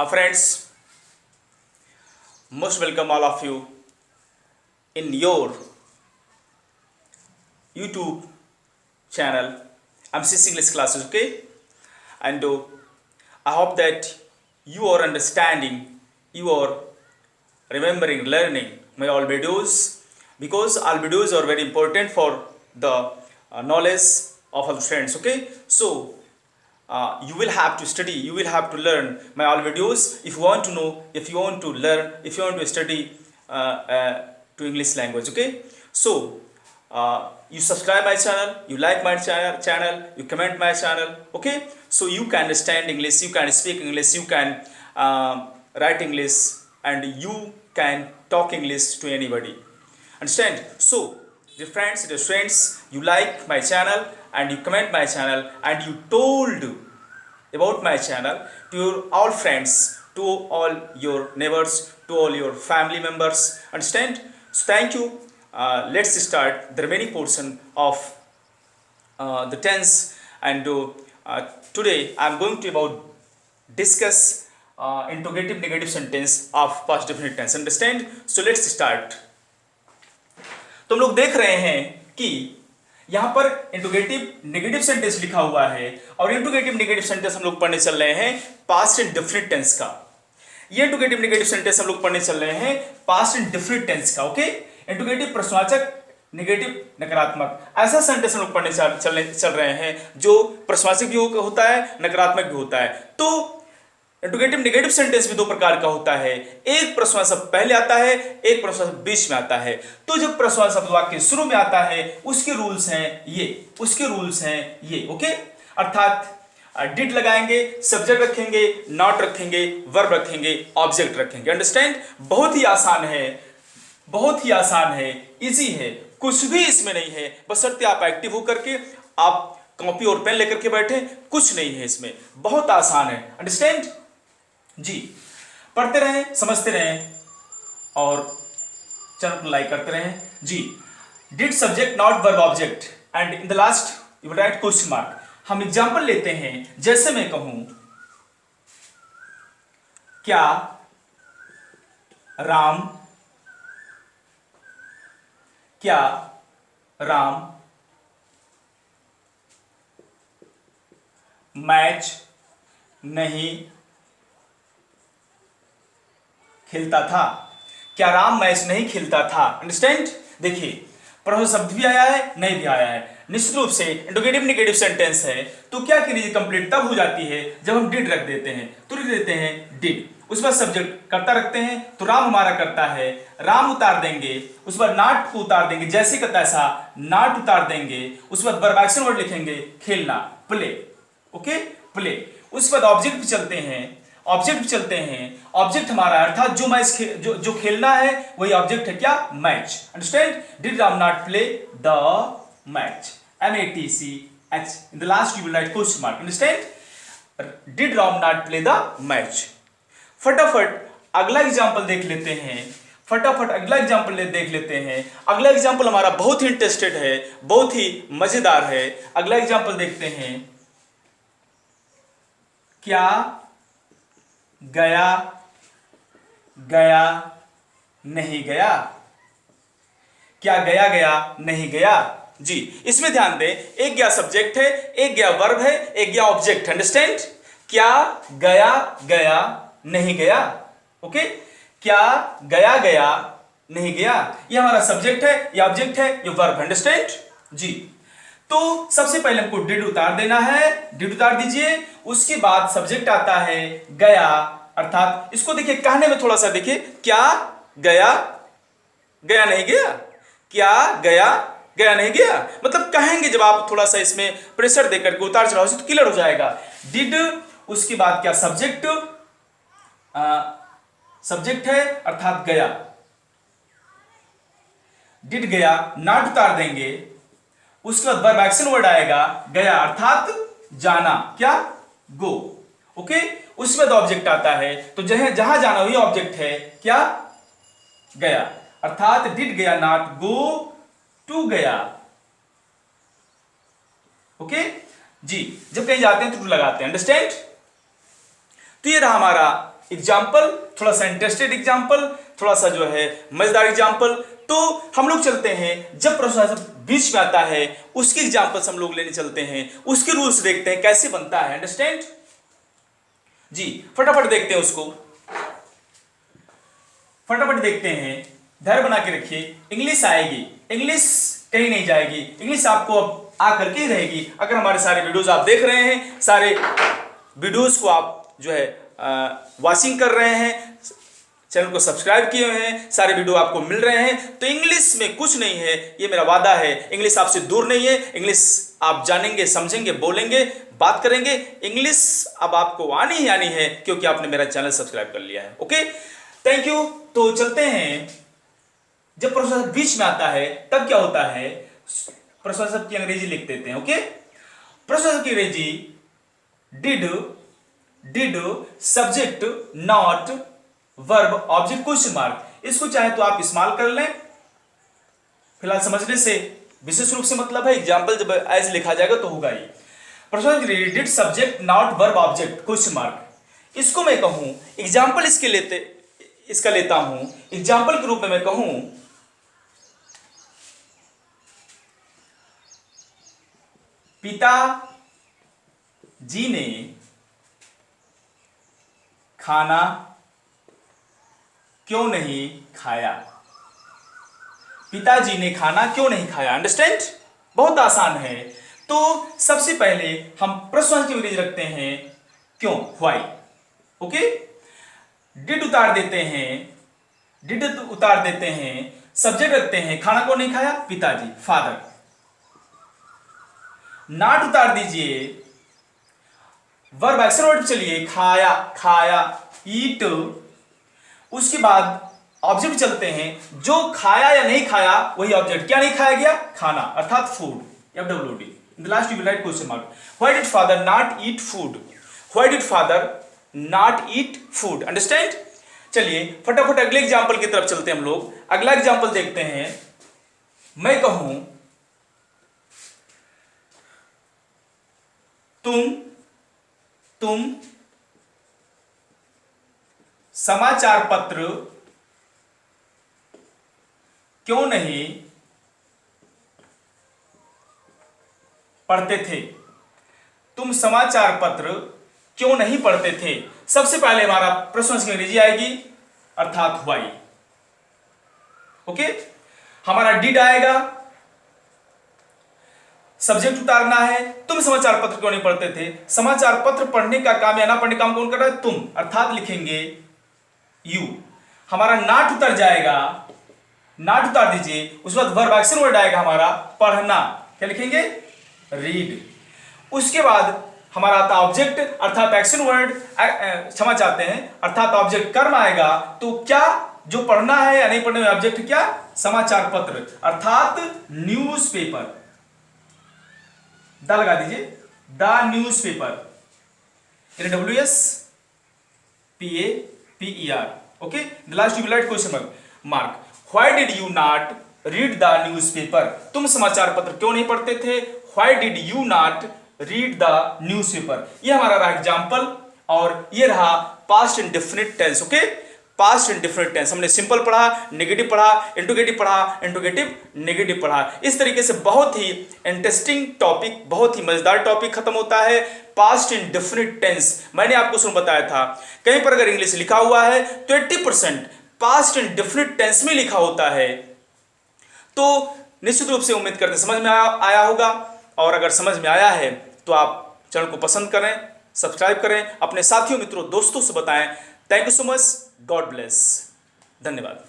Friends, most welcome all of you in your YouTube channel. I'm CC English classes, okay? And I hope that you are understanding, you are remembering, learning my all videos, because all videos are very important for the knowledge of our friends, okay? So you will have to study, you will have to learn my all videos if you want to know, if you want to learn, if you want to study to English language, okay? So you subscribe my channel, you like my channel, you comment my channel, okay? So you can understand English, you can speak English, you can write English, and you can talk English to anybody. Understand? So dear friends, you like my channel and you comment my channel and you told about my channel to your all friends, to all your neighbors, to all your family members. Understand? So thank you. Let's start the remaining portion of the tense, and today I am going to about discuss interrogative negative sentence of past definite tense. Understand? So let's start. तो हम लोग देख रहे हैं कि यहां पर interrogative negative sentence लिखा हुआ है, और इंट्रोगेटिव नेगेटिव सेंटेंस हम लोग पढ़ने चल रहे हैं पास्ट एंड डेफिनिट टेंस का। ये इंट्रोगेटिव नेगेटिव सेंटेंस हम लोग पढ़ने चल रहे हैं पास्ट एंड डेफिनिट टेंस का, ओके? इंट्रोगेटिव प्रश्नवाचक, नेगेटिव नकारात्मक, ऐसा सेंटेंस हम लोग पढ़ने चल रहे हैं जो प्रश्नवाचक भी होता है, नकारात्मक भी होता है। तो इंट्रोगेटिव नेगेटिव सेंटेंस भी दो प्रकार का होता है, एक प्रश्नवाचक शब्द पहले आता है, एक प्रश्नवाचक शब्द बीच में आता है। तो जब प्रश्नवाचक शब्द वाक्य शुरू में आता है उसके रूल्स हैं ये, उसके रूल्स हैं ये, ओके? अर्थात डिड लगाएंगे, सब्जेक्ट रखेंगे, नॉट रखेंगे, वर्ब रखेंगे, ऑब्जेक्ट रखेंगे। अंडरस्टैंड? बहुत ही आसान है, बहुत ही आसान है, इजी है, कुछ भी इसमें नहीं है, बशर्ते आप एक्टिव होकर के आप कॉपी और पेन लेकर के बैठे, कुछ नहीं है इसमें, बहुत आसान है। अंडरस्टैंड जी? पढ़ते रहें, समझते रहें और चैनल को लाइक करते रहें जी। Did subject not verb object and in the last you will write question mark. हम एग्जांपल लेते हैं, जैसे मैं कहूं क्या राम मैच नहीं खेलता था? क्या राम मैच नहीं खेलता था? अंडरस्टैंड? देखिए, प्रश्न शब्द भी आया है, नहीं भी आया है। निश्चित रूप से इंट्रोगेटिव नेगेटिव सेंटेंस है, तो क्या क्रिया कंप्लीट तब हो जाती है जब हम डिड रख देते हैं। तो लिख देते हैं डिड, उस पर सब्जेक्ट करता रखते हैं, तो राम हमारा करता है, राम उतार देंगे, उस पर नॉट को उतार देंगे, जैसे का तैसा नॉट उतार देंगे, उस पर वर्ब एक्शन वर्ड लिखेंगे, खेलना, प्ले, ओके? प्ले। उस पर ऑब्जेक्ट भी चलते हैं, ऑब्जेक्ट हमारा अर्थात जो मैच जो खेलना है वही ऑब्जेक्ट है, क्या? Match. Understand? Did Ram not play the match, MATCH, in the last you will write question mark. Understand? Did Ram not play the match. फटाफट अगला एग्जांपल देख लेते हैं, अगला एग्जांपल हमारा बहुत ही इंटरेस्टेड है, बहुत ही मजेदार है। अगला एग्जांपल देखते हैं, क्या गया नहीं गया? क्या गया नहीं गया? जी, इसमें ध्यान दें, एक गया सब्जेक्ट है, एक गया वर्ब है, एक गया ऑब्जेक्ट है। अंडरस्टैंड? क्या गया नहीं गया, ओके? क्या गया नहीं गया, ये हमारा सब्जेक्ट है, ये ऑब्जेक्ट है, ये वर्ब है। अंडरस्टैंड जी? तो सबसे पहले हमको डिड उतार देना है, डिड उतार दीजिए, उसके बाद सब्जेक्ट आता है गया, अर्थात इसको देखिए, कहने में थोड़ा सा देखिए, क्या गया नहीं गया, क्या गया नहीं गया, मतलब कहेंगे जब आप थोड़ा सा इसमें प्रेशर देकर के उतार चढ़ाओ तो क्लियर हो जाएगा। डिड, उसके बाद क्या? सब्जेक्ट है अर्थात गया, डिड गया, नॉट उतार देंगे, उसके बाद वर्ब एक्शन वर्ड आएगा, गया अर्थात जाना, क्या? गो, ओके? उसके बाद ऑब्जेक्ट आता है, तो जहां जाना वही ऑब्जेक्ट है, क्या? गया, अर्थात डिड गया नॉट गो टू गया, ओके जी? जब कहीं जाते हैं तो टू लगाते हैं। अंडरस्टैंड? तो ये रहा हमारा एग्जाम्पल, थोड़ा सा इंटरेस्टेड एग्जाम्पल, थोड़ा सा जो है मजेदार एग्जाम्पल। तो हम लोग चलते हैं, जब प्रोसेसर बीच में आता है उसकी एग्जाम्पल्स हम लोग लेने चलते हैं, उसके रूल्स देखते हैं कैसे बनता है। अंडरस्टैंड जी, फटाफट देखते हैं उसको, फटाफट देखते हैं। धैर्य बना के रखिए, इंग्लिश आएगी, इंग्लिश कहीं नहीं जाएगी, इंग्लिश आपको अब आकर के ही रहेगी। अगर हमारे सारे वीडियोस आप देख रहे हैं, सारे वीडियोस को आप जो है वॉचिंग कर रहे हैं, चैनल को सब्सक्राइब किए हुए हैं, सारे वीडियो आपको मिल रहे हैं, तो इंग्लिश में कुछ नहीं है, ये मेरा वादा है। इंग्लिश आपसे दूर नहीं है, इंग्लिश आप जानेंगे, समझेंगे, बोलेंगे, बात करेंगे। इंग्लिश अब आपको आनी ही आनी है, क्योंकि आपने मेरा चैनल सब्सक्राइब कर लिया है। Okay, thank you. तो चलते हैं, जब प्रोसेसर बीच में आता है तब क्या होता है, प्रोसेसर की अंग्रेजी लिख देते हैं। ओके, प्रोसेसर की अंग्रेजी did subject not verb object question mark. इसको चाहे तो आप इस्तेमाल कर लें, फिलहाल समझने से विशेष रूप से मतलब है, एग्जाम्पल जब ऐसे लिखा जाएगा तो होगा ही। प्रोसेसर की did subject not verb object question mark. इसको मैं कहूं एग्जाम्पल, इसका लेता हूं एग्जाम्पल के रूप में मैं कहूं, पिता जी ने खाना क्यों नहीं खाया। पिताजी ने खाना क्यों नहीं खाया। अंडरस्टैंड, बहुत आसान है। तो सबसे पहले हम प्रश्न की अंग्रेजी रखते हैं क्यों, व्हाई। ओके, डिड उतार देते हैं, डिड उतार देते हैं, सब्जेक्ट रखते हैं, खाना क्यों नहीं खाया, पिताजी, फादर। नॉट उतार दीजिए, वर्ब एक्शन वर्ड चलिए, खाया, खाया, ईट। उसके बाद ऑब्जेक्ट चलते हैं, जो खाया या नहीं खाया वही ऑब्जेक्ट। क्या नहीं खाया गया, खाना, अर्थात food, FWD। In the last you will write question mark. Why did father not eat food, why did father not eat food. Understand. चलिए फटाफट अगले एग्जाम्पल की तरफ चलते हैं हम लोग। अगला एग्जाम्पल देखते हैं, मैं कहूं तुम समाचार पत्र क्यों नहीं पढ़ते थे। तुम समाचार पत्र क्यों नहीं पढ़ते थे। सबसे पहले हमारा प्रश्न की अंग्रेजी आएगी, अर्थात व्हाई। ओके, हमारा डिड आएगा, सब्जेक्ट उतारना है, तुम समाचार पत्र क्यों नहीं पढ़ते थे। समाचार पत्र पढ़ने का काम या ना पढ़ने का काम कौन कर रहा है, तुम, अर्थात लिखेंगे यू। हमारा नॉट उतर जाएगा, नॉट उतार दीजिए, उसके बाद वर्ब एक्शन वर्ड आएगा हमारा, पढ़ना, क्या लिखेंगे, रीड। उसके बाद हमारा आता ऑब्जेक्ट अर्थात एक्शन वर्ड, क्षमा चाहते हैं, अर्थात ऑब्जेक्ट कर्म आएगा। तो क्या जो पढ़ना है या नहीं पढ़ने में ऑब्जेक्ट क्या, समाचार पत्र, अर्थात न्यूज़पेपर, द लगा दीजिए, the newspaper, NWSPAPER। Okay, the last you will write question mark. Why did you not read the newspaper. तुम समाचार पत्र क्यों नहीं पढ़ते थे। Why did you not read the newspaper. ये हमारा रहा एग्जाम्पल, और ये रहा past indefinite tense. Okay, past indefinite tense हमने सिंपल पढ़ा, नेगेटिव पढ़ा, इंट्रोगेटिव पढ़ा, इंट्रोगेटिव नेगेटिव पढ़ा। इस तरीके से बहुत ही इंटरेस्टिंग टॉपिक, बहुत ही मजेदार टॉपिक खत्म होता है, पास्ट इंडेफिनिट टेंस। मैंने आपको शुरू बताया था, कहीं पर अगर इंग्लिश लिखा हुआ है तो 80% पास्ट इंडेफिनिट टेंस में लिखा होता है। तो निश्चित रूप से उम्मीद करते हैं समझ में आया होगा, और अगर समझ में आया है तो आप चैनल को पसंद करें, सब्सक्राइब करें, अपने साथियों, मित्रों, दोस्तों से बताएं। Thank you so much, God bless, धन्यवाद।